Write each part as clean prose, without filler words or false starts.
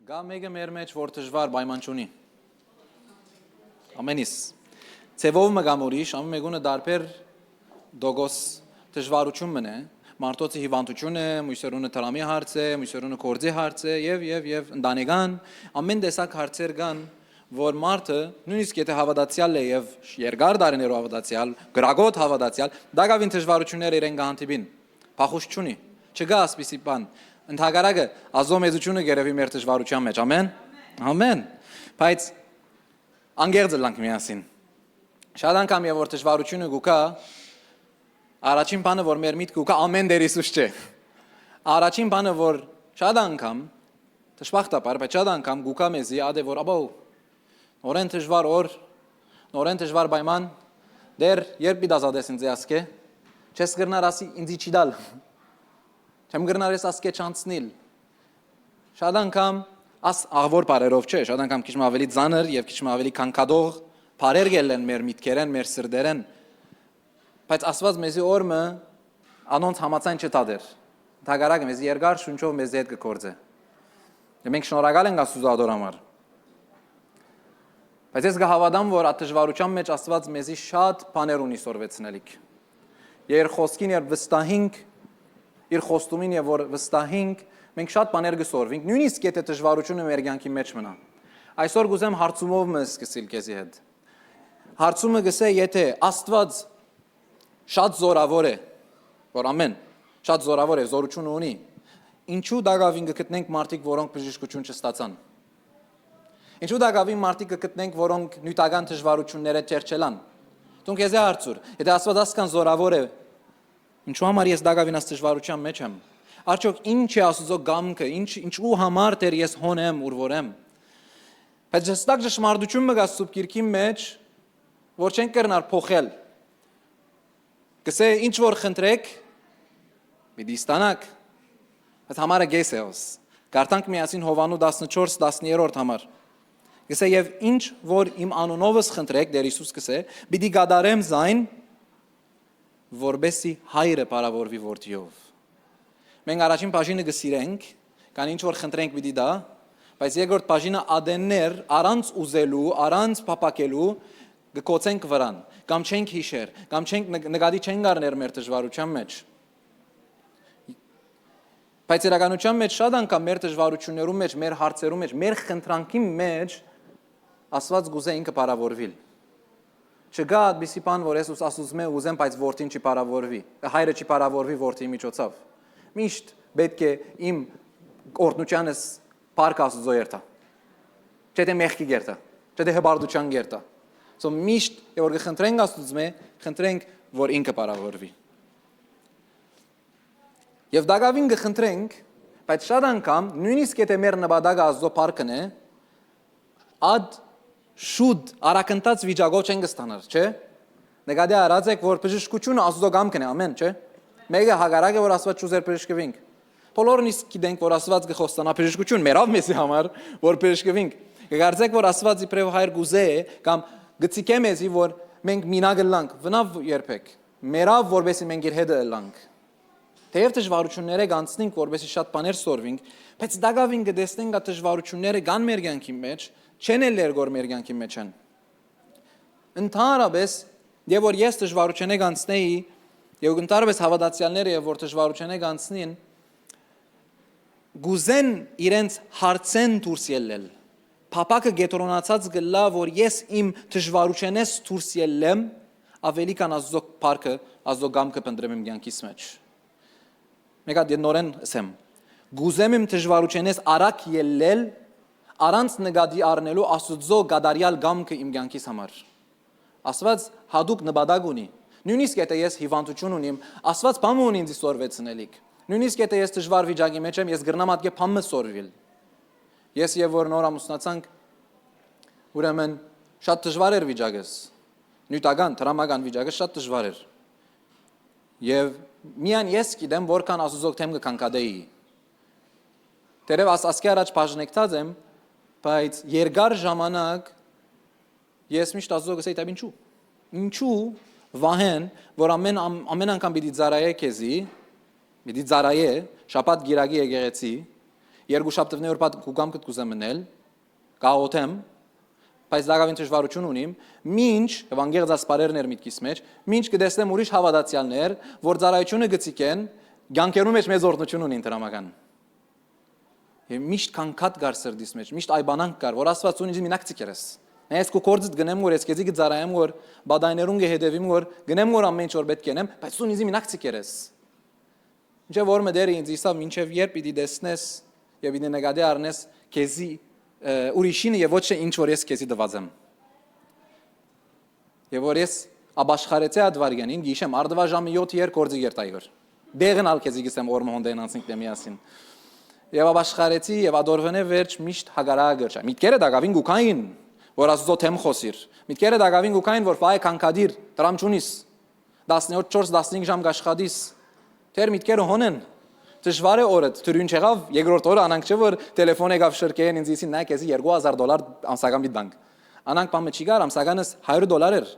Գա մեկը մեր մեջ, որ դժվար պայման չունի։ Ամենից։ Ցևով մգամ ուրիշ, ամեն մեկունը դարբեր դոգոս դժվարություն մնե, մարդոցի հիվանդությունը, մույսերունը տրամի հարց է, մույսերունը կորձի հարց է, եւ ընտանեկան, ամեն տեսակ հարցեր կան, որ մարդը նույնիսկ եթե հավատացյալ է եւ երկար տարիներով հավատացյալ, գրագոտ հավատացյալ, դակավին դժվարություններ իրեն կհանդիպին։ Փախուշ չունի, չկա ասպիսի բան։ Ընդհակառակը ազոմեզությունը գերեւի մեր դժվարության մեջ, ամեն։ Ամեն։ Բայց անգերձ լանք միասին։ Շատ անգամ եւ որ դժվարությունը գուկա, առաջին բանը որ մեր միտքը գուկա ամեն դեր Հիսուս չէ։ Առաջին բանը որ շատ անգամ դժբախտաբար, բայց շատ անգամ գուկա մեզի ադե որ աբո նորեն դժվար օր, նորեն դժվար պայման, դեր երբ դազադես ինձ ասկե, չես գրնար ասի ինձի չի դալ։ Չեմ գրնար ես ասկե չանցնիլ։ Շատ անգամ աս աղվոր բարերով չէ, շատ անգամ քիչ ավելի ծանր եւ քիչ ավելի կանկադող բարեր գելեն մեր միտքերեն, մեր սրդերեն։ Բայց Աստված մեզի օրը անոնց համացան չտադեր։ Դագարակ մեզի երկար շունչով մեզ հետ կկործե։ Եվ մենք շնորհակալ ենք Աստծո ադոր համար։ Բայց ես գահավատամ, որ ատժվարության մեջ Աստված մեզի շատ բաներ ունի սորվեցնելիք։ Եր խոսքին երբ վստահենք, իր խոստումին եւ որ վստահենք, մենք շատ բաներ կսորվենք, նույնիսկ եթե դժվարությունը մեր կյանքի մեջ մնա։ Այսօր գուզեմ հարցումով մեզ սկսել քեզի հետ։ Հարցումը գսե, եթե Աստված շատ զորավոր է, որ ամեն, շատ զորավոր է, զորություն ունի, ինչու դակավին կգտնենք մարդիկ, որոնք բժշկություն չստացան։ Ինչու դակավին մարդիկ կգտնենք, որոնք նյութական դժվարությունները չերչելան։ Դուք եզե հարցուր, եթե Աստված ասկան զորավոր է, ինչու համար ես դակավին աս դժվարության մեջ եմ։ Արդյոք ինչ է Աստծո գամքը, ինչու համար դեր ես հոնեմ, ուրվորեմ։ Բայց հստակ ճշմարտություն մը գա Սուրբ Գիրքի մեջ, որ չենք կրնար փոխել։ Գսե ինչ որ խնդրեք, պիտի ստանաք։ Բայց համարը գեսեոս։ Գարտանք միասին Հովանու 14-10-րդ համար։ Գսե եւ ինչ որ իմ անունովս խնդրեք, դեր Հիսուս գսե, պիտի գադարեմ զայն, որբեսի հայրը parավորվի որդիով։ Մենք առաջին բաժինը գսիրենք, կան ինչ որ խնդրենք պիտի դա, բայց երկրորդ բաժինը ադեններ առանց ուզելու, առանց փապակելու գկոցենք վրան, կամ չենք հիշեր, կամ չենք նկատի չենք առներ մեր դժվարության մեջ։ Բայց իրականության մեջ շատ անգամ մեր դժվարություններում մեջ, մեր հարցերում մեջ, մեր խնդրանքի մեջ Աստված գուզե ինքը parավորվիլ։ Չգա այդպիսի բան, որ ես ասում եմ ուզեմ, բայց որդին չի parավորվի, հայրը չի parավորվի որդի միջոցով։ Միշտ պետք է իմ օրդնությանս парք Աստծո երթա։ Չէ թե մեղքի երթա, չէ թե հբարդության երթա։ Սո միշտ որ խնդրենք Աստծո, խնդրենք, որ ինքը parավորվի։ Եվ դակավին կխնդրենք, բայց շատ անգամ նույնիսկ եթե մեր նպատակը Աստծո парքն է, ад շուտ արակընթաց վիճակով չեն կստանալ, չէ՞։ Նկատի առած եք, որ բժշկությունը Աստծո կամքն է, ամեն, չէ՞։ Մեկը հագարակ է, որ Աստված չուզեր բժշկվենք։ Բոլորն իսկ գիտենք, որ Աստված կխոստանա բժշկություն մերավ մեզի համար, որ բժշկվենք։ Կգարձեք, որ Աստված իբրև հայր գուզե է կամ գցիկե մեզի, որ մենք մինագ լանք, վնավ երբեք։ Մերավ, որբեսի մենք իր հետ լանք։ Թեև դժվարությունները կանցնենք, որբեսի շատ բաներ սորվենք, բայց դակավին կտեսնենք այդ դժվարությունները կան մեր կյանքի մեջ, չեն էլ երգոր մեր կյանքի մեջ են։ Ընդհանրապես, եւ որ ես դժվարությունները կանցնեի, եւ ընդհանրապես հավատացյալները եւ որ դժվարությունները կանցնին, գուզեն իրենց հարցեն դուրս ելնել։ Փապակը գետրոնացած գլա, որ ես իմ դժվարությունից դուրս ելեմ, ավելի կան Աստծո парքը, Աստծո գամքը փնտրեմ իմ կյանքիս մեջ։ Մեկա դենորեն ասեմ, գուզեմ իմ դժվարությունից արագ ելնել, առանց նկատի առնելու Աստծո գադարյալ գամքը իմ կյանքիս համար։ Աստված հadoop նպատակ ունի։ Նույնիսկ եթե ես հիվանդություն ունիմ, Աստված բան ունի ինձ սորվեցնելիք։ Նույնիսկ եթե ես դժվար վիճակի մեջ եմ, ես գրնամ ատկե բանը սորվիլ։ Ես եւ որ նոր ամուսնացանք, ուրեմն շատ դժվար էր վիճակս։ Նյութական, տրամական վիճակը շատ դժվար էր։ Եվ միան ես գիտեմ, որքան Աստծո թեմ կկանկադեի։ Դերև ասկի առաջ բաժնեկտած եմ, բայց երկար ժամանակ ես միշտ Աստծո գսեի տա ինչու։ Ինչու վահեն, որ ամեն անգամ պիտի ծարայե քեզի, պիտի ծարայե, շաբաթ գիրակի եկեղեցի, երկու շաբթիվներ որ կուգամ կուզեմ մնել, գաղութեմ, բայց դակավին դժվարություն ունիմ, մինչ Եվանգելիա ասպարերներ միտքիս մեջ, մինչ կդեսնեմ ուրիշ հավատացյալներ, որ ծառայությունը գցիկեն, ցանկերու մեջ մեծ օրհնություն ունին դրամական։ Եվ միշտ կանգատ գար սրդիս մեջ, միշտ այբանանք գար, որ Աստված ունի մինակ ցիկերես։ Ես քո կորձդ գնեմ որ ես քեզի գծարայեմ որ բադայներուն գեհդեվիմ որ գնեմ որ ամեն ինչ որ պետք ենեմ, բայց ունի մինակ ցիկերես։ Ինչ որ մդեր ինձ իսավ մինչև երբ պիտի դեսնես եւ պիտի նկատի առնես քեզի ուրիշին եւ ոչ թե ինչ որ ես քեզի դված եմ։ Եվ որ ես աբաշխարեցի ադվարգանին գիշեմ արդվա ժամը 7 կորձի երտայոր։ Դեղն ալ քեզի գսեմ օրը հոնդեն անցնք դեմիասին։ Եվ աբաշխարեցի եւ ադորվենե վերջ միշտ հագարագ գրջա։ Միտքերը դակավին գուքային որ ասո թեմ խոսիր։ Միտքերը դակավին գուքային որ վայ կանկադիր դրամ ճունիս 17-4-15 ժամ գաշխադիս։ Թեր միտքերը հոնեն դժվար է օրը դրուն չեղավ երկրորդ օրը անանք չէ որ տելեֆոն եկավ շրկեն ինձ իսին նայ քեզի $2000 ամսական մի բանկ անանք բամը չի գար ամսականս $100 էր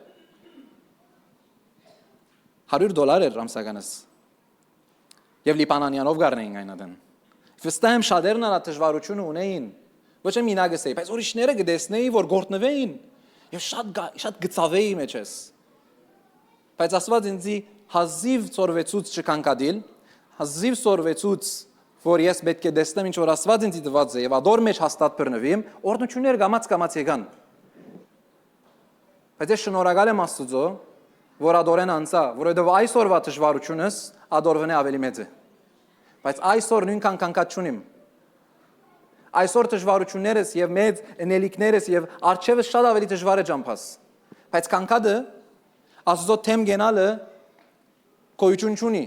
$100 էր ամսականս եւ լիպանանյանով գարնեին այնադեն վստահ եմ շատերն ալա դժվարությունը ունեին ոչ եմ ինագս էի բայց ուրիշները գտեսնեի որ գործնվեին եւ շատ գծավեի մեջես բայց Աստված ինձի հազիվ ծորվեցուց չկանկադիլ հազիվ ծորվեցուց որ ես պետք է դեսնեմ ինչ որ Աստված ինձի տված է եւ ադոր մեջ հաստատ բռնվիմ օրհնություններ գամած եկան բայց ես շնորհակալ եմ Աստծո որ ադորեն անցա որովհետեւ այսօրվա դժվարությունս ադորվնե ավելի մեծ է բայց այսօր նույնքան կանկատ չունիմ այսօր դժվարություններս եւ մեծ ընելիքներս եւ արժեվս շատ ավելի դժվար է ջամփաս բայց կանկադը Աստծո թեմ գենալը կոյություն չունի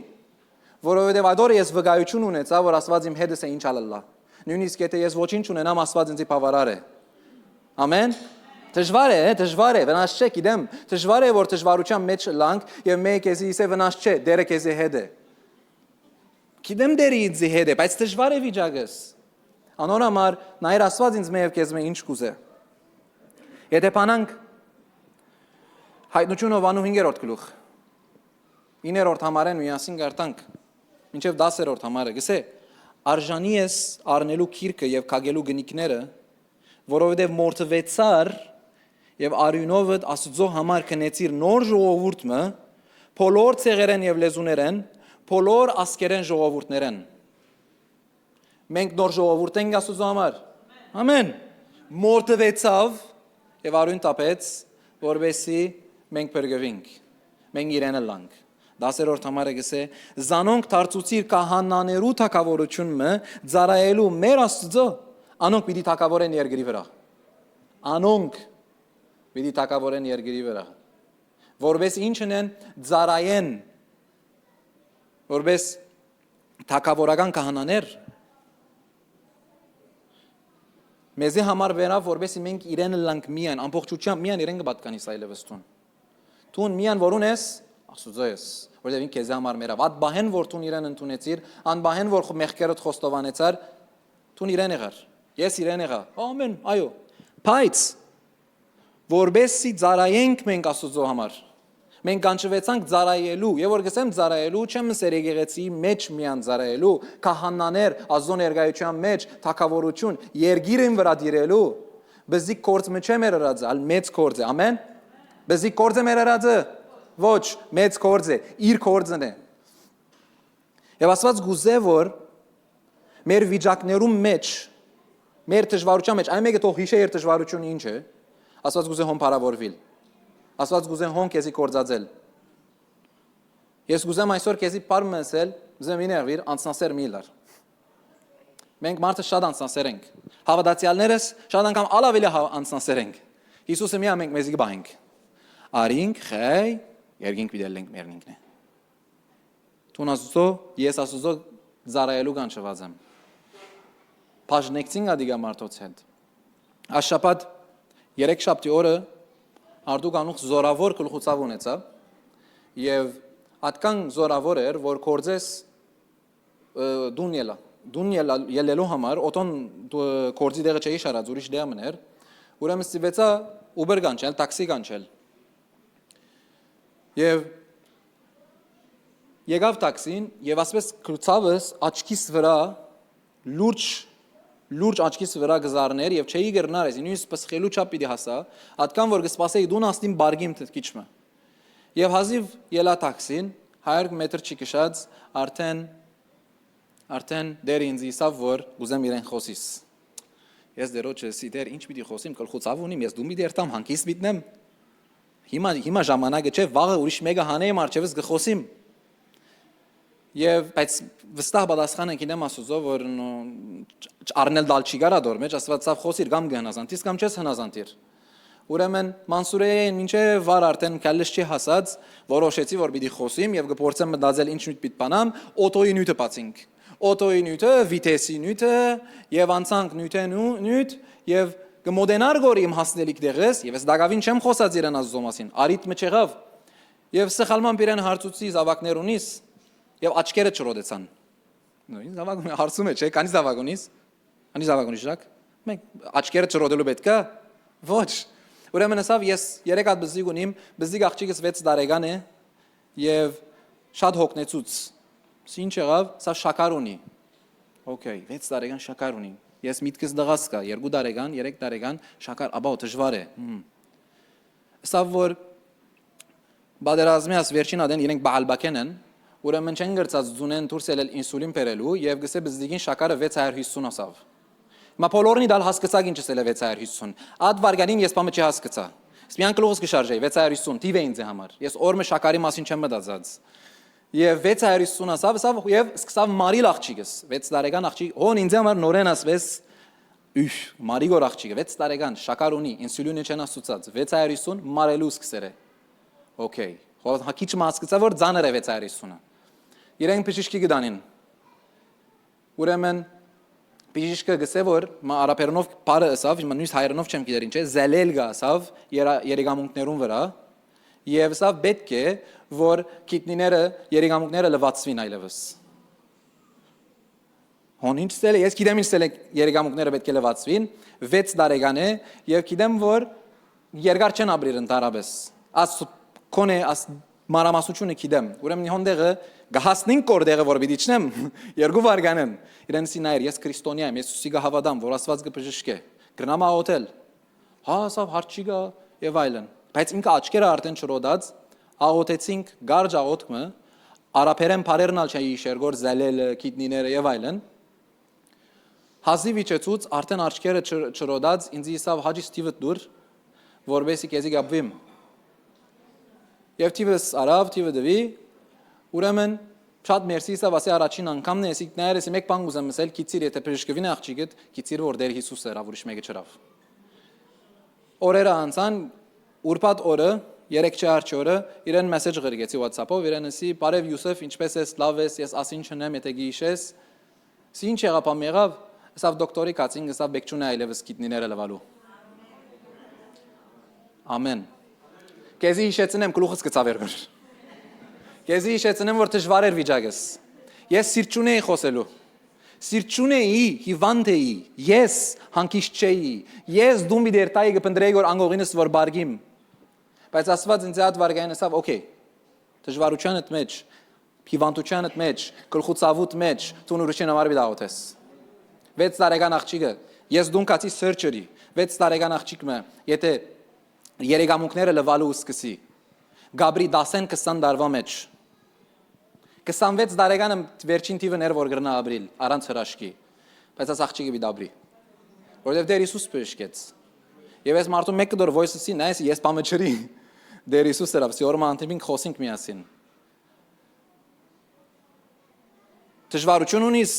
որովհետեւ ադորը ես վկայություն ունեցա որ Աստված իմ հետս է ինչ ալլա նույնիսկ եթե ես ոչինչ ունենամ Աստված ինձի բավարար է ամեն դժվար է վնաս չէ գիտեմ դժվար է որ դժվարության մեջ լանք եւ մեկ էսի իսե վնաս չէ դերը քեզի հետ է գիտեմ դերի ինձի հետ է բայց դժվար է վիճակս անոր համար նայր Աստված ինձ մեև քեզ մե ինչ կուզե եթե բանանք հայտնություն Հովանու 5-րդ գլուխ 9-րդ համարեն միասին գարտանք մինչև 10-րդ համարը գսե արժանի ես առնելու քիրքը եւ քագելու գնիկները որովհետեւ մորթվեցար եւ արյունովդ Աստծո համար քնեցիր նոր ժողովուրդը բոլոր ցեղերեն եւ լեզուներեն բոլոր ասկերեն ժողովուրդներեն մենք նոր ժողովուրդ ենք Աստծո համար ամեն մորթվեցավ եւ արյուն տապեց որովհետեւ մենք բերգվինք մենք իրենը լանք 10-րդ համարը գսե զանոնք դարձուցիր կահանաներու թակավորությունը ծառայելու մեր Աստծո անոնք պիտի թակավորեն երկրի վրա անոնք պիտի թակավորեն երկրի վրա որպես ինչն են ծառայեն որպես թակավորական կահանաներ մեզի համար վերավ որպես մենք իրենը լանք միան ամբողջությամբ միան իրեն կպատկանիս այլևս տուն միան որուն ես Աստծո ես որտեղ ինքեզ համար մերավ ատ բահեն որ տուն իրեն ընդունեցիր ան բահեն որ մեղքերդ խոստովանեցար տուն իրեն եղար ես իրեն եղա ամեն այո բայց որբեսի ծառայենք մենք Աստծո համար մենք կանչվեցանք ծառայելու եւ որ գսեմ ծառայելու չեմ սեր եկեղեցի մեջ միան ծառայելու քահանաներ Աստծո ներկայության մեջ թակավորություն երգիրին վրա դիրելու բզիկ կորձ մեջ մեր հրած ալ մեծ կորձ է ամեն բզիկ կորձ մեր հրածը ոչ մեծ կորձ է իր կորձն է եւ Աստված գուզե որ մեր վիճակներում մեջ մեր դժվարության մեջ այն մեկը թող հիշե իր դժվարությունը ինչ է Աստված գուզե հոն բարավորվիլ Աստված գուզե հոն քեզի կորձածել ես գուզեմ այսօր քեզի բար մսել զեմ իներվիր անցնասեր միլար մենք մարդը շատ անցնասեր ենք հավատացյալներս շատ անգամ ալավելի անցնասեր ենք Հիսուսը միա մենք մեզի գբահենք արինք խայ երկինք պիտելենք մերնինքն է Տուն Աստծո ես Աստծո ծառայելու կանչված եմ Բաժնեկցին ադիգա մարդոց հետ Աշապատ 3 շաբթի օրը արդուկ անուխ զորավոր գլխուցավ ունեցա եւ ատկան զորավոր էր որ կորձես դուն ելելու համար օտոն կորձի դեղը չէի շարած ուրիշ դեղ մներ ուրեմն ստիվեցա ուբեր կանչել տաքսի կանչել եւ եկավ տաքսին եւ ասես քրուցավս աչքիս վրա լուրջ լուրջ աչքիս վրա գզարներ եւ չէի գրնար ես նույնիսկ սպասխելու չափ պիտի հասա ատկան որ գսպասեի դու նաստին բարգիմ թքիչմը եւ հազիվ ելա տաքսին 100 մետր չի քշած արդեն դեր ինձ իսավ որ ուզեմ իրեն խոսիս ես դերոջս իդեր ինչ պիտի խոսիմ կլխուցավ ունիմ ես դու մի դերտամ հանկիս միտնեմ հիմա ժամանակը չէ վաղը ուրիշ մեկը հանեի մարչևս գխոսիմ եւ բայց վստահ պատասխանը գիտեմ ասուզով որ առնել դալ չի գարա դոր մեջ ասվածավ խոսիր կամ գնազանտիս կամ չես հնազանտիր ուրեմն մանսուրեին ինչե վար արդեն կալես չի հասած որոշեցի որ պիտի խոսիմ եւ գործեմ մտածել ինչ նույն պիտի բանամ օտոյի նյութը բացինք օտոյի նյութը վիտեսի նյութը եւ անցանք նյութ եւ կմոդենար գոր իմ հասնելիք դեղես եւ ես դակավին չեմ խոսած իրեն ազոմասին արիթմը չեղավ եւ սխալման իրեն հարցուցի զավակներ ունիս եւ աչքերը չրոդեցան նույն զավակ հարցում է չէ քանի զավակ ունիս շակ մենք աչքերը չրոդելու պետք է ոչ ուրեմն ասավ ես 3 հատ բզիկ ունիմ բզիկ աղջիկս 6 տարեկան է եւ շատ հոգնեցուց ինչ եղավ սա շաքար ունի օքեյ 6 տարեկան շաքար ունի ես միտքս դղաս կա 2 տարեկան 3 տարեկան շաքար աբա դժվար է ասավ որ բادرազմի աս վերջին ադեն իրենք բալբակեն են ուրեմն չեն գրծած ձունեն դուրսել ինսուլին բերելու եւ գսե բզդիգին շաքարը 650 ասավ մա բոլորնի դալ հասկացակ ինչս էլ է 650 ад վարգանին ես բամը չի հասկացա սմյան կլողս կշարժեի 650 տիվ է ինձ համար ես օրմը շաքարի մասին չեմ մտածած եւ 650 ասավ եւ սկսավ մարիլ աղջիկս 6 տարեկան աղջիկ հոն ինձ համար նորեն ասվես մարիգոր աղջիկը 6 տարեկան շաքար ունի ինսուլինը չեն ասուցած 650 մարելու սկսեր է օքեյ հա քիչ մասկացա որ ձաներ է 650-ը իրենք բժիշկի գդանին ուրեմն բժիշկը գսե որ արաբերնով բարը ասավ նույնիսկ հայերենով չեմ գիտեր ինչ է զելել գա ասավ երեգամունքներուն վրա եւ ասավ պետք է որ քիդնիները երեգամունքները լվացվին այլևս հոն ինչ ցել ես գիտեմ ինչ ցել երեգամունքները պետք է լվացվին 6 տարեկան է եւ գիտեմ որ երկար չեն ապրիր ընդհանրապես աս կոնե աս մարամասությունը գիտեմ ուրեմն հոնդեղը գահասնին կորդեղը որ պիտի չնեմ 2 վարգանեն իրենցի նայր ես քրիստոնյա եմ ես Հիսուսի գահավադամ որ Աստված կբժշկե գրնամա հոթել հա ասավ հարց չի գա եւ այլն բայց ինքը աչքերը արդեն չրոդած աղոթեցինք գարջ աղոթքը արաբերեն բարերնալ չի շերգոր զալելը քիդնիները եւ այլն հազիվ իջեցուց արդեն աչքերը չրոդած ինձ իսավ հաջի ստիվը դուր որբեսի քեզի գաբվիմ եւ տիվս արավ տիվը դվի ուրեմն շատ մերսի իսավ ասի առաջին անգամն է եսիկ նայերս մեկ բան ուզեմ ասել քիծիր եթե բժշկվին աղջիկդ քիծիր որ դեր Հիսուս էր ուրիշ մեկը չրավ օրերը անցան ուրբաթ օրը 3-4 օրը իրեն մեսեջ գրգեցի WhatsApp-ով իրենսի բարև Յուսեֆ ինչպես ես լավ ես ես ասին չնեմ եթե գիշես ինչ եղավ ամեղավ ասավ դոկտորի կացին ասավ բեկչուն է այլևս քիդնիները լվալու ամեն քեզի հիշեցնեմ գլուխս կծավերգր քեզի հիշեցնեմ որ դժվար էր վիճակս ես սիրճուն էի խոսելու սիրճուն էի հիվանդ էի ես հանկիշտ չէի ես դու մի դերտայի կփնդրեի որ անգողինս որ բարգիմ բայց ասված ինձ այդ վարգային ասավ օքեյ դժվարությանդ մեջ հիվանդությանդ մեջ գլխուցավուտ մեջ դու ուրիշին համար բիդաոթես 6 տարեկան աղջիկը ես դուն կացի սերճերի 6 տարեկան աղջիկը եթե երեգամունքները լվալու սկսի գաբրի 10-20 դարվա մեջ 26 տարեկանը վերջին տիվը ներ որ գրնա ապրիլ առանց հրաշքի բայց աս աղջիկը բիդաբրի որովհետև դեր Հիսուս բժշկեց եւ ես մարդու մեկը դոր voice-ի նայես ես բամը չրի դեր Հիսուս էր ասի օրը անտիպին խոսինք միասին դժվարություն ունիս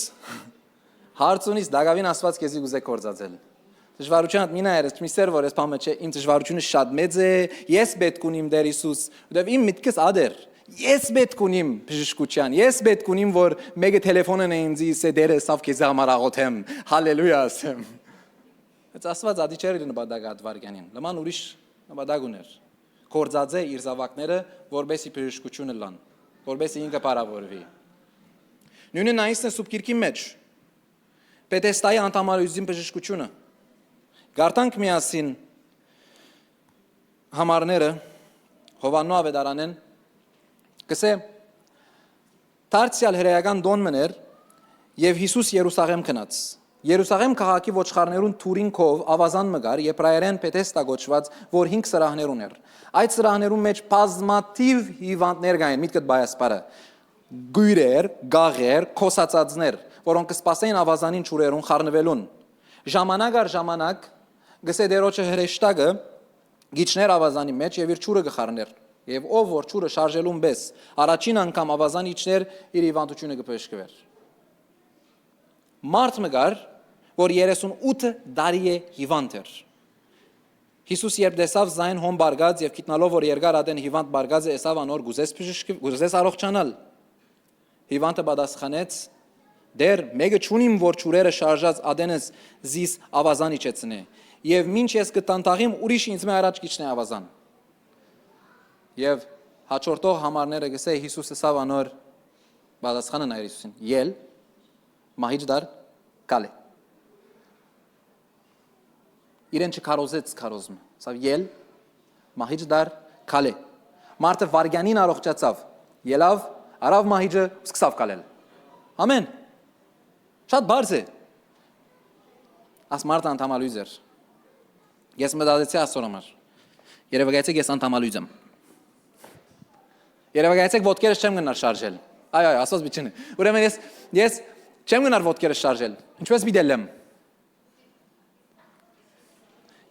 հարց ունիս դակավին ասված քեզի գուզե կորձածել դժվարությունը մինա էր միսեր որ ես բամը չէ իմ դժվարությունը շատ մեծ է ես պետք ունիմ դեր Հիսուս որովհետև իմ միտքս ադեր ես պետք ունիմ բժշկության ես պետք ունիմ որ մեկը տելեֆոնն է ինձ իսե դերը սավ քեզ համար աղոթեմ հալելույա ասեմ It's ասված ադիչեր նպատակ ադվարգյանին լման ուրիշ նպատակ ուներ կորձածե իր զավակները որբեսի բժշկությունը լան որբեսի ինքը բարավորվի նույնը նայիսն սուբկիրքի մեջ Պետեստայի անդամալույզին բժշկությունը Գարտանք միասին համարները Հովաննո ավետարանեն կսե Տարցիալ հրեական դոն մներ եւ Հիսուս Երուսաղեմ քնած Երուսաղեմ քաղաքի ոչխարներուն թուրին քով ավազան մգար եբրայերեն Պետեստա գոչված, որ 5 սրահներ ուներ։ Այդ սրահներուն մեջ բազմաթիվ հիվանդներ կային, միտքդ բայասպարը։ Գույրեր, գաղեր, քոսացածներ, որոնք կսպասեին ավազանին ճուրերուն խառնվելուն։ Ժամանակ առ ժամանակ գսեդերոջը հրեշտակը գիչներ ավազանի մեջ եւ իր ճուրը գխառներ։ Եվ ով որ ճուրը շարժելուն բես, առաջին անգամ ավազան իջներ իր հիվանդությունը կփշկվեր։ Մարդ մգար, որ 38 տարի է հիվանդ էր։ Հիսուս երբ տեսավ զայն հոմ բարգած եւ գիտնալով որ երկար ադեն հիվանդ բարգած է, եսավ անոր գուզես առողջանալ։ Հիվանդը պատասխանեց. «Դեր մեկը ճունիմ որ ճուրերը շարժած ադենս զիս ավազան իջեցնե, եւ ինչ ես կտանտաղիմ ուրիշ ինձ մե առաջ գիչնե ավազան»։ Եվ հաջորդող համարները գսե Հիսուսը սավ անոր պատասխանը նայր Հիսուսին. «Ել մահիճ դար կալե»։ Իրեն չքարոզեց քարոզումը։ Սավ ել մահիճ դար կալե։ Մարդը վարգյանին առողջացավ։ Ելավ, արավ մահիճը, սկսավ կալել։ Ամեն։ Շատ բարձ է։ Աս մարդը անդամալույզ էր։ Ես մտածեցի ասոր համար։ Երևակայեցեք ես անդամալույզ եմ։ Երևակայեցեք ոտքերս չեմ գնար շարժել։ Այ, ասոց բիչին։ Ուրեմն ես չեմ գնար ոտքերս շարժել։ Ինչպես բիդելեմ։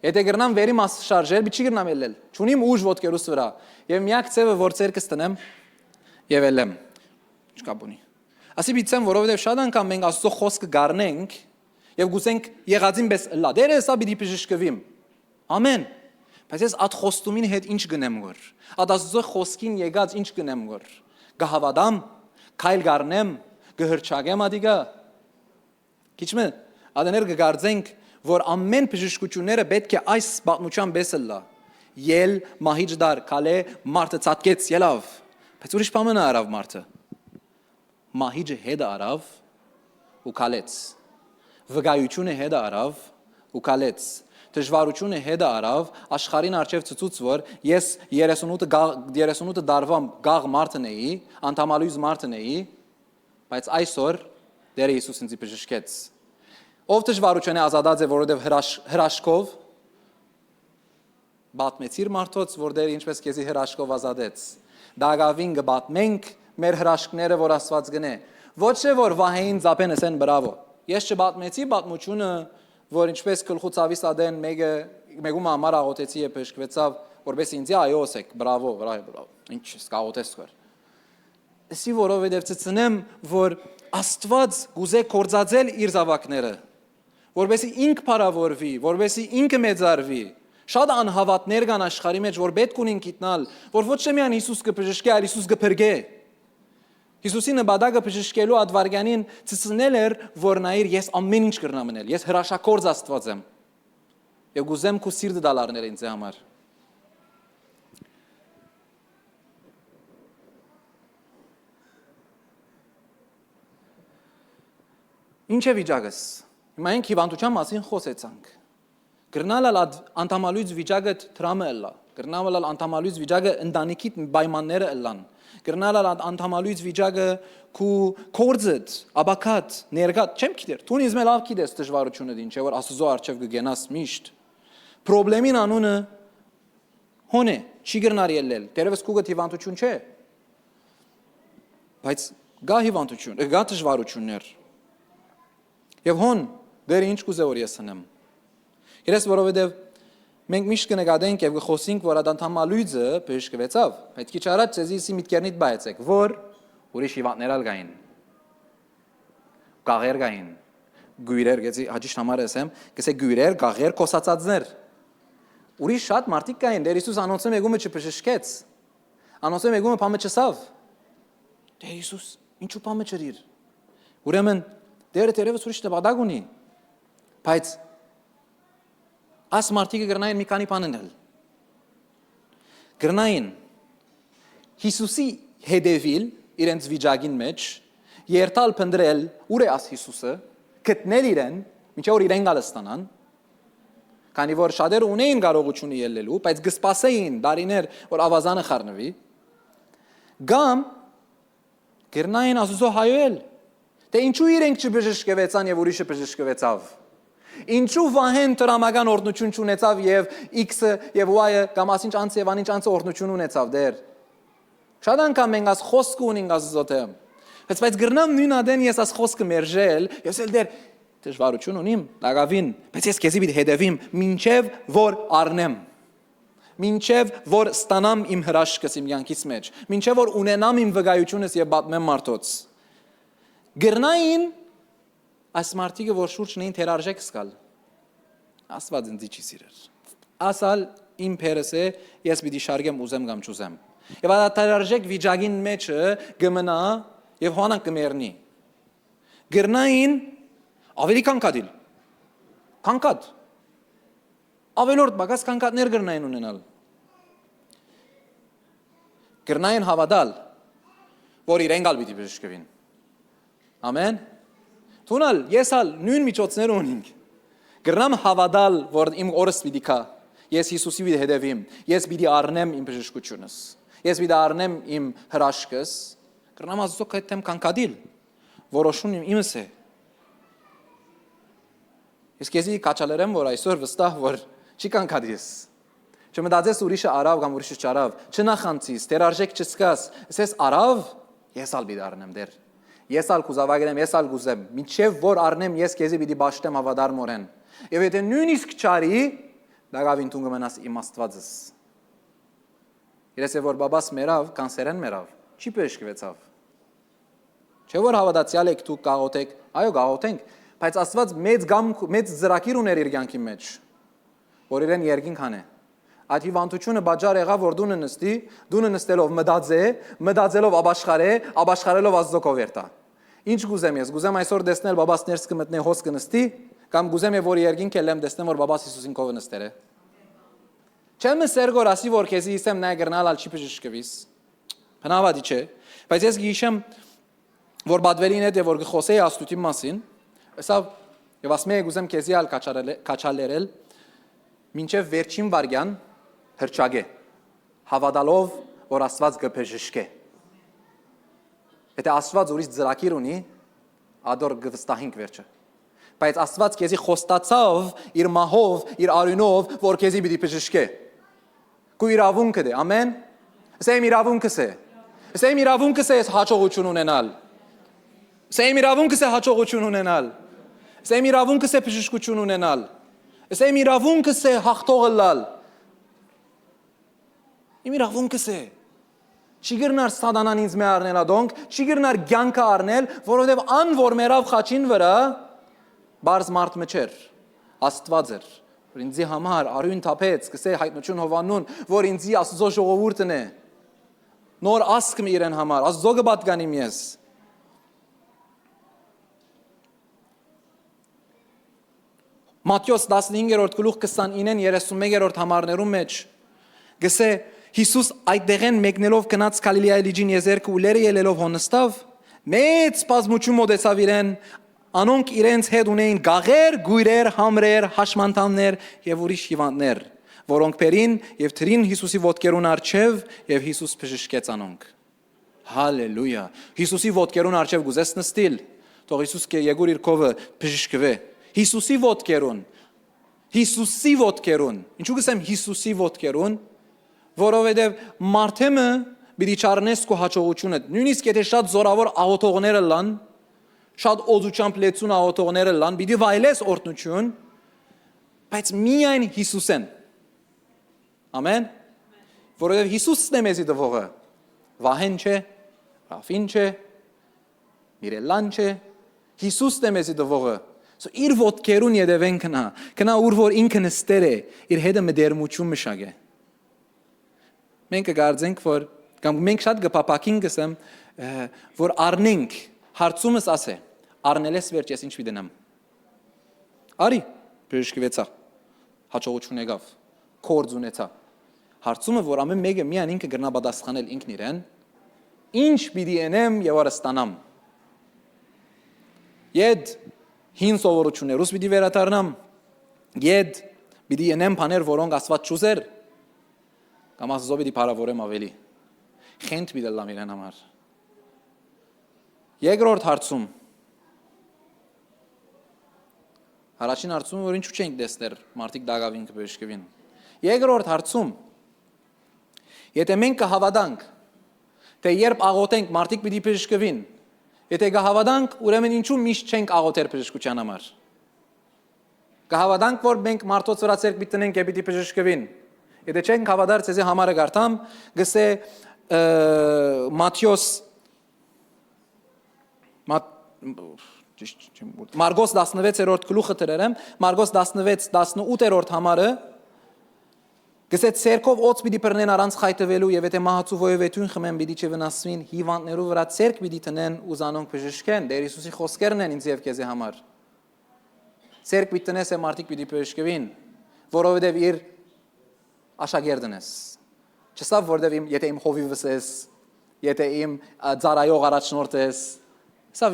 Եթե գրնամ վերի մաս շարժել, բիչի գրնամ ելել։ Չունիմ ուժ ոտքերուս վրա։ Եվ միակ ծևը որ ցերկս տնեմ եւ ելեմ։ Չկա բունի։ Ասի բիցեմ, որովհետև շատ անգամ մենք Աստծո խոսքը գառնենք եւ գուսենք եղածին պես լա։ Դերը հեսա պիտի բժշկվիմ։ Ամեն։ Բայց ես այդ խոստումին հետ ինչ գնեմ գոր։ Այդ Աստծո խոսքին եկած ինչ գնեմ գոր։ Գահավադամ, քայլ գառնեմ, գհրճագեմ ադիգա։ Քիչմե, ադեներ կգարձենք, որ ամեն բժշկությունները պետք է այս պատմության պես լա։ Ել մահիճ դար կալե մարդը ցածկեց ելավ։ Բայց ուրիշ բան արավ մարդը։ Մահիճը հետը արավ ու կալեց։ Վգայությունը հետը արավ ու կալեց։ Դժվարությունը հետը արավ, աշխարհին արչև ցուցուց որ ես 38 դարվա գաղ մարդն էի, անդամալույզ մարդն էի, բայց այսօր Տեր Հիսուս ինձ բժշկեց։ Ով դժվարությունը ազատած է, որովհետև հրաշքով բատմեցիր մարդոց, որ Տերը ինչպես քեզի հրաշքով ազատեց։ Դագավին կբատմենք մեր հրաշքները, որ Աստված գնե։ Ոչ թե որ վահեին ծապեն ասեն բրավո։ Ես չբատմեցի պատմությունը, որ ինչպես գլխուց ավիս ադեն մեկում համար աղոթեցի եւ բժշկվեցավ, որպես ինձ այո ասեք, բրավո, բրավո։ Ինչ սկաղոթես քոր։ Էսի որովհետև ցցնեմ, որ Աստված գուզե կործածել իր զավակները, որովհետեւ ինք փառավորվի, որովհետեւ ինքը մեծարվի։ Շատ անհավատներ կան աշխարհի մեջ, որ պետք ունին գիտնալ, որ ոչ թե միայն Հիսուս կբժշկի, այլ Հիսուս կփրկե։ Հիսուսի նպատակը բժշկելու ադվարգյանին ցցնել էր, որ նայր ես ամեն ինչ կրնամ անել, ես հրաշակորձ Աստված եմ։ Եվ գուզեմ քու սիրտը դալարներ ինձ համար։ Ինչ է վիճակս։ Հիմա ենք հիվանդության մասին խոսեցանք։ Գրնալալ անդամալույց վիճակը դրամը էլա։ Գրնալալ անդամալույց վիճակը ընտանիքի պայմանները էլան։ Գրնալալ անդամալույց վիճակը քու կորձդ, աբակատ, ներգատ, չեմ գիտեր։ Դու ինձ մել լավ գիտես դժվարությունը ինչ է, որ Աստծո առջև կգենաս միշտ։ Պրոբլեմին անունը հոն է, չի գրնար ելնել։ Դերևս քուգը հիվանդություն չէ։ Բայց գա հիվանդություն, գա դժվարություններ։ Եվ հոն դեր ինչ կուզե որ ես անեմ։ Երես որովհետև մենք միշտ կնկատենք եւ կխոսենք, որ ադանթամալույցը բժշկվեցավ, բայց քիչ առաջ ցեզի միտքերնիդ բայեցեք, որ ուրիշ հիվանդներ կային։ Գաղեր կային։ Գույրեր, գեցի հաջիշտ համար ասեմ, գսե գույրեր, գաղեր, կոսացածներ։ Ուրիշ շատ մարդիկ կային, Տեր Հիսուս անոնցը մեգումը չբժշկեց։ Անոնցը մեգումը փամը չսավ։ Տեր Հիսուս, ինչու փամը չրիր։ Ուրեմն Դերը դերևս ուրիշ նպատակ ունի, բայց աս մարդիկը գրնային մի քանի բան անել։ Գրնային Հիսուսի հետևիլ իրենց վիճակին մեջ, երթալ փնտրել ուր է աս Հիսուսը, գտնել իրեն, մինչև որ իրեն գալը ստանան, քանի որ շատերը ունեին կարողությունը ելնելու, բայց կսպասեին դարիներ, որ ավազանը խառնվի, գամ գրնային Աստծո հայել։ Թե ինչու իրենք չբժշկվեցան եւ ուրիշը բժշկվեցավ։ Ինչու Վահեն տրամական օրհնություն չունեցավ եւ X-ը եւ Y-ը կամ ասինչ անց եւ անինչ անցը օրհնություն ունեցավ դեր։ Շատ անգամ մենք աս խոսք ունենք Աստծոթե։ Բայց գրնամ նույն ադեն ես աս խոսքը մերժել, ես էլ դեր դժվարություն ունիմ, լագավին, բայց ես քեզի պիտի հետևիմ, մինչև որ առնեմ։ Մինչև որ ստանամ իմ հրաշքս իմ յանքից մեջ, մինչև որ ունենամ իմ վկայությունս եւ պատմեմ մարդոց։ Գրնային այս մարդիկը որ շուրջն էին թերարժեք սկալ։ Աստված ինձ չի սիրեր։ Ասալ իմ փերս է, ես պիտի շարգեմ ուզեմ կամ չուզեմ։ Եվ այդ թերարժեք վիճակին մեջը գմնա եւ հոնան կմեռնի։ Գրնային ավելի կանկադիլ։ Կանկադ։ Ավելորդ բագաս կանկատներ գրնային ունենալ։ Գրնային հավատալ, որ իրենք ալ պիտի բժշկվին։ Ամեն։ Թունալ, ես ալ նույն միջոցներ ունենք։ Գրնամ հավատալ, որ իմ օրս պիտի կա։ Ես Հիսուսի պիտի հետևիմ։ Ես պիտի առնեմ իմ բժշկությունս։ Ես պիտի առնեմ իմ հրաշքս։ Գրնամ Աստծո կայտեմ կանկադիլ։ Որոշում իմս է։ Ես քեզի կաչալերեմ, որ այսօր վստահ որ չի կանկադիս։ Չմտածես ուրիշը արավ կամ ուրիշը չարավ, չնախանցիս, դերարժեք չսկաս, ասես արավ, ես ալ պիտի առնեմ դեր։ Ես ալ կուզավագրեմ, ես ալ կուզեմ, մինչև որ առնեմ ես քեզի պիտի բաշտեմ հավադարմորեն։ Եվ եթե նույնիսկ չարի, դակավին տուն կմնաս իմ Աստվածս։ Իրես է որ բաբաս մերավ, կանսերեն մերավ, չի բժշկվեցավ։ Չէ որ հավատացյալ եք դուք գաղութեք, այո գաղութենք, բայց Աստված մեծ ծրագիր ուներ իր կյանքի մեջ, որ իրեն երկինք անե։ Այդ հիվանդությունը բաժար եղավ որ դունը նստի, դունը նստելով մտածելով ապաշխարելով Աստծո կողերտա։ Ինչ գուզեմ ես, գուզեմ այսօր տեսնել բաբաս ներս կմտնի հոս կնստի, կամ գուզեմ եւ որ երկինք ելեմ տեսնեմ որ բաբաս Հիսուսին կողը նստեր է։ Չեմ սերգոր ասի որ քեզի իսեմ նայ գրնալ ալ չի բժշկվիս։ Բնավադի չէ, բայց ես գիշեմ որ բադվելին հետ եւ որ գխոսեի աստուտի մասին, ասավ եւ ասմե գուզեմ քեզի ալ կաչալերել մինչև վերջին վարյան հրճագե հավատալով որ Աստված կբժշկե։ Եթե Աստված ուրիշ ծրագիր ունի, ադոր գվստահինք վերջը։ Բայց Աստված քեզի խոստացավ իր մահով, իր արյունով, որ քեզի պիտի բժշկե։ Քու իրավունքը դե, ամեն։ Սեմ իրավունքս է։ Սեմ իրավունքս է հաջողություն ունենալ։ Սեմ իրավունքս է հաջողություն ունենալ։ Սեմ իրավունքս է բժշկություն ունենալ։ Սեմ իրավունքս է հաղթողը լալ։ Իմ իրավունքս է։ Չի գրնար սատանան ինձ մե առնել ադոնք, չի գրնար կյանքը առնել, որովհետև ան որ մերավ խաչին վրա բարձ մարդ մչեր, Աստված էր, որ ինձի համար արյուն թափեց, կսե հայտնություն Հովաննուն, որ ինձի Աստծո ժողովուրդն է, նոր ասկմ իրեն համար, Աստծո կպատկանիմ ես։ Մատթեոս 15-րդ գլուխ 29-31-րդ համարներում մեջ գսե Հիսուս այդտեղեն մեկնելով գնաց Գալիլեայի լիճին եզերքը ու լերը ելելով հոնստավ մեծ բազմություն մոտեցավ իրեն անոնք իրենց հետ ունեին գաղեր, գույրեր, համրեր, հաշմանդամներ եւ ուրիշ հիվանդներ, որոնք բերին եւ թրին Հիսուսի ոտքերուն առջև եւ Հիսուս բժշկեց անոնք։ Հալելույա։ Հիսուսի ոտքերուն առջև գուզես նստիլ, թող Հիսուս կեգուր իր կովը բժշկվե։ Հիսուսի ոտքերուն։ Հիսուսի ոտքերուն։ Ինչու գսեմ Հիսուսի ոտքերուն, որովհետեւ մարդեմը պիտի չառնես քո հաջողությունը։ Նույնիսկ եթե շատ զորավոր աղոթողները լան, շատ օծուչամբ լեցուն աղոթողները լան, պիտի վայելես օրհնություն, բայց միայն Հիսուսեն։ Ամեն։ Որովհետեւ Հիսուսն է մեզի դվողը։ Վահեն չէ, Ռաֆին չէ, Միրելան չէ, Հիսուսն է մեզի դվողը։ Իր ոտքերուն յետևեն կնա ուր որ ինքը նստեր է, իր հետը մդերմություն մշակե։ Մենք կգարձենք որ կամ մենք շատ կփապակին գսեմ որ առնենք հարցումս ասե առնելես վերջ ես ինչ վիդենամ արի բժշկվեցա հաջողություն եկավ կորձ ունեցա հարցումը որ ամեն մեկը միայն ինքը գրնա պատասխանել ինքն իրեն ինչ պիտի ենեմ եւ որ ստանամ Եդ հին սովորություններուս պիտի վերադառնամ Եդ պիտի ենեմ բաներ որոնք Աստված չուզեր կամ Աստծո պիտի բարավորեմ ավելի խենթ պիտի լամ իրեն համար Երկրորդ հարցում Առաջին հարցում որ ինչու չենք տեսներ մարդիկ դակավին կբժշկվին։ Երկրորդ հարցում եթե մենք կհավատանք թե երբ աղոթենք մարդիկ պիտի բժշկվին, եթե կհավատանք, ուրեմն ինչու միշտ չենք աղոթեր բժշկության համար։ Կհավատանք, որ մենք մարդոց վրա ցերկ պիտի տնենք եւ պիտի բժշկվին։ Եթե չենք հավատար, ցեզի համարը գարտամ, գսե Մարգոս 16-րդ գլուխը դրեմ, Մարգոս 16-18-րդ համարը գսե ցերկով օծ պիտի բռնեն առանց խայտվելու եւ եթե մահացու ովեթուն խմեն պիտի չվնասվին, հիվանդներու վրա ցերկ պիտի տնեն ու զանոնք բժշկեն, Տեր Հիսուսի խոսքերն են ինձ եւ քեզի համար։ Ցերկ պիտի տնես եւ մարդիկ պիտի բժշկվին, որովհետեւ իր աշակերտն ես։ Չսավ որովհետեւ եթե իմ հովիվս ես, եթե իմ ծառայող առաջնորդ ես, սա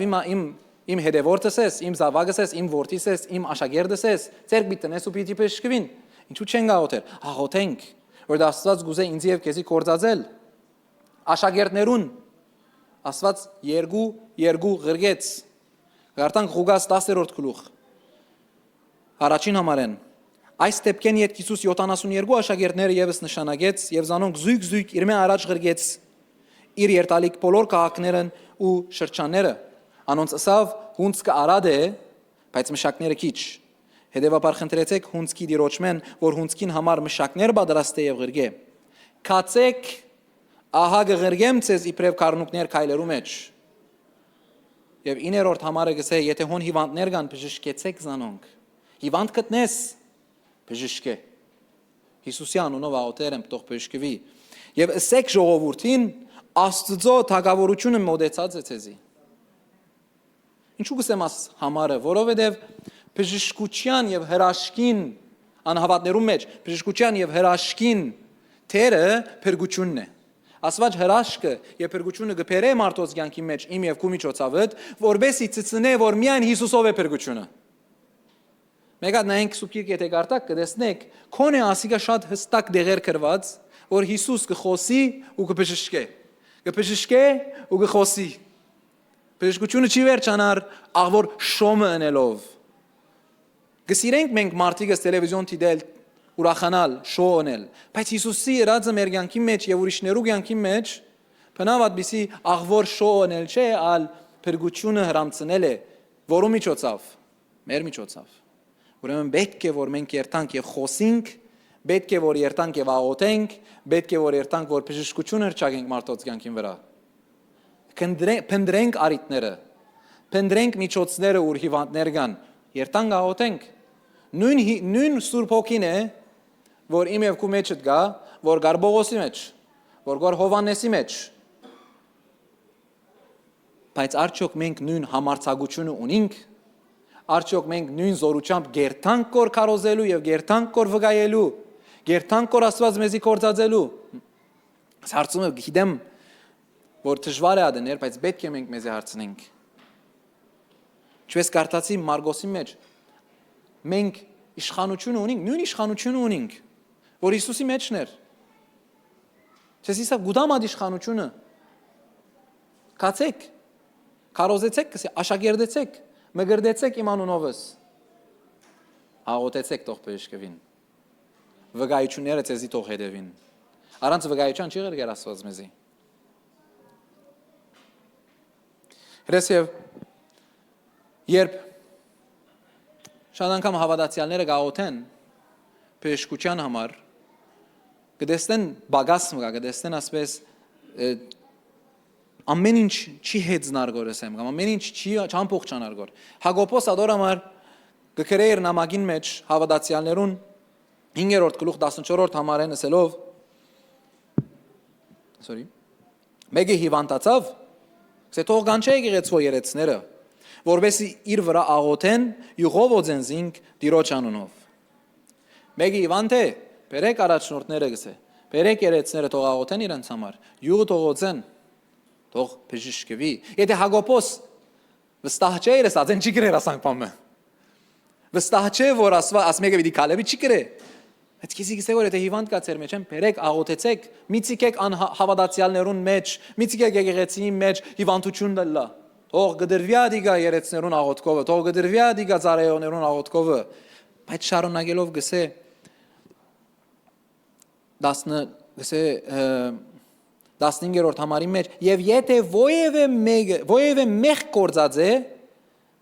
իմ հետևորդս ես, իմ զավակս ես, իմ որդիս ես, իմ աշակերտս ես, ցերկ պիտի տնես ու պիտի բժշկվին։ Ինչու չենք աղոթեր։ Աղոթենք, որ Աստված գուզե ինձ եւ քեզի կործածել։ Աշակերտներուն Աստված երկու ղրգեց։ Գարտանք Ղուկաս 10-րդ գլուխ։ Առաջին համարեն այս դեպքեն յետ Հիսուս 72 աշակերտները եւս նշանակեց եւ զանոնք զույգ իր մե առաջ ղրգեց իր երտալիք բոլոր քաղաքներն ու շրջանները անոնց ասավ հունցքը արադ է բայց մշակները քիչ հետեւաբար խնդրեցեք հունցքի դիրոճմեն որ հունցքին համար մշակներ պատրաստե եւ ղրգե քացեք ահա գղրգեմ ցեզ իբրև կառնուկներ քայլերու մեջ եւ 9-րդ համարը գսե եթե հոն հիվանդներ կան բժշկեցեք զանոնք հիվանդ գտնես բժշկե Հիսուսի անունով աղոթեր եմ թող բժշկվի եւ ասեք ժողովրդին Աստծո թագավորությունը մոդեցած է ցեզի Ինչու գսեմ աս համարը որովհետեւ բժշկության եւ հրաշքին անհավատներու մեջ բժշկության եւ հրաշքին թերը փրկությունն է Աստված հրաշքը եւ փրկությունը գբերե մարդոց կյանքի մեջ իմ եւ քու միջոցավդ որբեսի ցցնե որ միայն Հիսուսով է փրկությունը Մեգա նայենք սուպկիկ եթե գարտակ կտեսնեք քոնե ասիկա շատ հստակ դեղեր կրված որ Հիսուս կխոսի ու կբժշկե ու կխոսի բժշկությունը չի վերջանար աղվոր շոմը ընելով Գսիրենք մենք մարդիկս տելևիզիոն դիտել ուրախանալ շոու անել բայց Հիսուսի ըրածը մեր կյանքի մեջ եւ ուրիշներու կյանքի մեջ բնավատ բիսի աղվոր շոու անել չէ ալ փրկությունը հրամցնել է որու միջոցով մեր միջոցով Ուրեմն պետք է որ մենք երթանք եւ խոսենք, պետք է որ երթանք եւ աղոթենք, պետք է որ երթանք որ բժշկություն հրճակենք մարդոց կյանքին վրա։ Փնտրենք արիտները, փնտրենք միջոցները ուր հիվանդներ կան, երթանք աղոթենք։ Նույն Սուրբ Հոգին է, որ իմ եւ քու մեջ գա, որ գար Բողոսի մեջ, որ գար Հովանեսի մեջ։ Բայց արդյոք մենք նույն համարձակությունը ունենք Արդյոք մենք նույն զորությամբ գերտանք կոր կարոզելու եւ գերտանք կոր վգայելու, գերտանք կոր Աստված մեզի կործածելու։ Հարցում եմ գիտեմ, որ դժվար է ադներ, բայց պետք է մենք մեզի հարցնենք։ Չես կարդացի Մարգոսի մեջ։ Մենք իշխանություն ունենք, նույն իշխանությունը ունենք, որ Հիսուսի մեջն էր։ Չես իսա գուտամ ադի իշխանությունը։ Կացեք, կարոզեցեք, աշակերտեցեք Մգրդեցեք իմ անունովս, աղոթեցեք թող բժշկվին, վգայությունները ցեզի թող հետևին, առանց վգայության չի ղրգեր Աստված մեզի։ Հրեսև, երբ շատ անգամ հավատացյալները գաղոթեն բժշկության համար, կտեսնեն բագաս մգա, կտեսնեն ասպես Ամեն ինչ չի հեծնարգոր եմ կամ ամեն ինչ չի չամփող չանարգոր Հակոբոս ադորամար գկրե իր նամակին մեջ հավատացյալներուն 5-րդ գլուխ 14-րդ համարեն ասելով Մեկը հիվանդացավ Սե թող կանչե եկեղեցու երեցները որովհետեւ իր վրա աղոթեն յուղովոձեն զինք Տիրոջ անունով Մեկը հիվանդ է բերեք առաջնորդները գսե բերեք երեցները թող աղոթեն իրենց համար յուղը թողոձեն Թող բժշկվի։ Եթե Հակոբոս վստահ չէ իրս ածեն չի գրեր ասանք բամը։ Վստահ չէ որ ասմեկը պիտի կալեվի չի գրե։ Այդ քիզի գսե որ եթե հիվանդ կա ծեր մեջ են բերեք աղոթեցեք, միցիկեք անհավատացյալներուն մեջ, միցիկեք եկեղեցիի մեջ հիվանդություն դլա։ Թող գդրվի ադիգա երեցներուն աղոտքովը, թող գդրվի ադիգա ծարայողներուն աղոտքովը, բայց շարունակելով գսե 15-րդ համարի մեջ եւ եթե ովևէ մեղ կործած է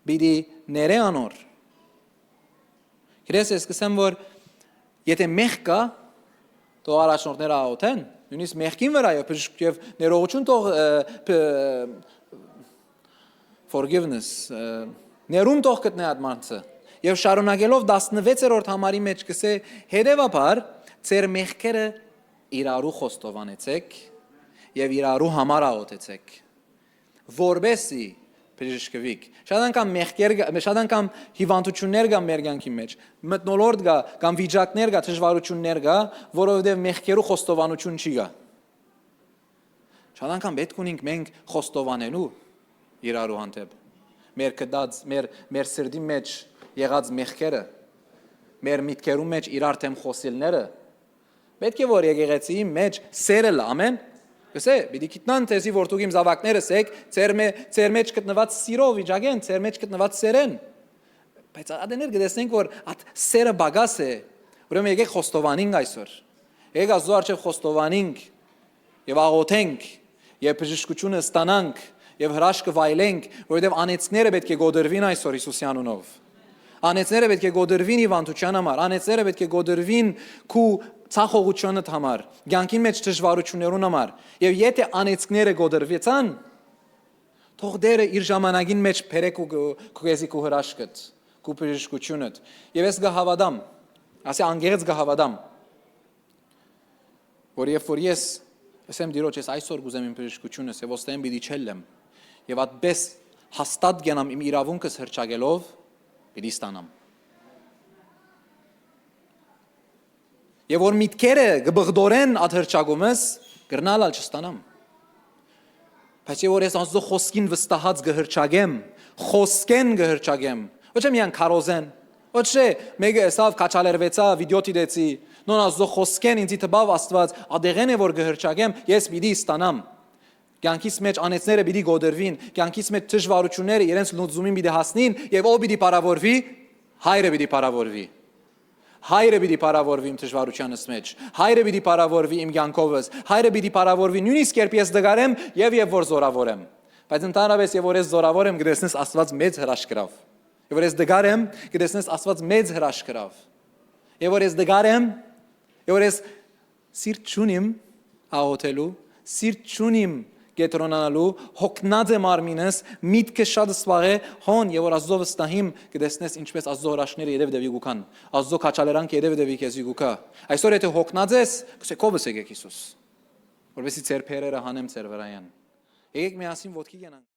բիդի ները անոր Քրես ես կսեմ որ եթե մեղ կա թող առաջնորդները աղոթեն նույնիսկ մեղքին վրա եւ ներողություն թող forgiveness ներում թող գտնե այդ մարդը եւ շարունակելով 16-րդ համարի մեջ կսե հետեւաբար Ձեր մեղքերը իրարու խոստովանեցեք եւ իրարու համար աղոթեցեք որբեսի բժշկվիք շատ անգամ հիվանդություններ կա մեր կյանքի մեջ մթնոլորտ կա կամ վիճակներ կա դժվարություններ կա որովհետեւ մեղքերու խոստովանություն չի կա շատ անգամ պետք ունենք մենք խոստովանելու իրարու հանդեպ մեր կդած մեր սրտի մեջ եղած մեղքերը մեր միտքերու մեջ իրար թեմ խոսիլները Պետք է որ եկեղեցիի մեջ սերը լա, ամեն։ Գսե, պիտի գիտնան թեզի որ դուք իմ զավակներս եք, ձեր մեջ գտնված սիրով վիճակեն, ձեր մեջ գտնված սերեն։ Բայց ադեներ գտեսնենք որ այդ սերը բագաս է, ուրեմն եկեք խոստովանենք այսօր։ Եկեք Աստծո առջև խոստովանենք եւ աղոթենք եւ բժշկությունը ստանանք եւ հրաշքը վայելենք, որովհետեւ անեցքները պետք է գոդրվին այսօր Հիսուսի անունով։ Անեցները պետք է գոդրվին հիվանդության համար, անեցները պետք է գոդրվին քու ցախողությունդ համար, ցանկի մեջ դժվարություններուն համար։ Եվ եթե անեցքները գոդրվեցան, թող դերը իր ժամանակին մեջ բերեք ու քեզի քու հրաշքդ, քու բժշկությունդ։ Եվ ես գհավադամ, ասի անգերից գհավադամ, որ երբ որ ես ասեմ դիրոջ ես այսօր գուզեմ իմ բժշկությունս եւ ոստեն պիտի չելեմ եւ այդպես հաստատ գնամ իմ իրավունքս հրճագելով պիտի ստանամ։ Եվ որ միտքերը գբղդորեն այդ հրճագումս գրնալալ չստանամ։ Բայց եւ որ ես Աստծո խոսքին վստահած գհրճագեմ, խոսքեն գհրճագեմ, ոչ միայն քարոզեն, ոչ թե մեկը ասավ քաչալերվեցա վիդեո դիտեցի, նոն Աստծո խոսքեն ինձ տբավ Աստված, ադեղեն է որ գհրճագեմ, ես պիտի ստանամ։ Կյանքիս մեջ անեցները պիտի գոդրվին, կյանքիս մեջ դժվարությունները իրենց լուծումին պիտի հասնին եւ ով պիտի բարավորվի, հայրը պիտի բարավորվի։ Հայրը պիտի բարավորվի իմ դժվարությանս մեջ, հայրը պիտի բարավորվի իմ կյանքովս, հայրը պիտի բարավորվի նույնիսկ երբ ես դգարեմ եւ որ զորավոր եմ։ Բայց ընդհանրապես եւ որ ես զորավոր եմ, գտեսնես Աստված մեծ հրաշք կրավ։ Եվ որ ես դգարեմ, գտեսնես Աստված մեծ հրաշք կրավ։ Եվ որ ես դգարեմ, եւ որ ես սիրտ չունիմ աղոթելու, սիրտ չունիմ կետրոնանալու, հոգնած եմ արմինս, միտքը շատ սվաղ է, հոն եւ որ Աստծո վստահիմ կդեսնես ինչպես Աստծո հրաշքները յետև գուքան, Աստծո քաչալերանք յետև քեզի գուքա։ Այսօր եթե հոգնած ես, գսե կովս եկեք Հիսուս, որովհետեւ ձեր փերերը հանեմ ձեր վրայան։ Եկեք միասին ոտքի գնանք։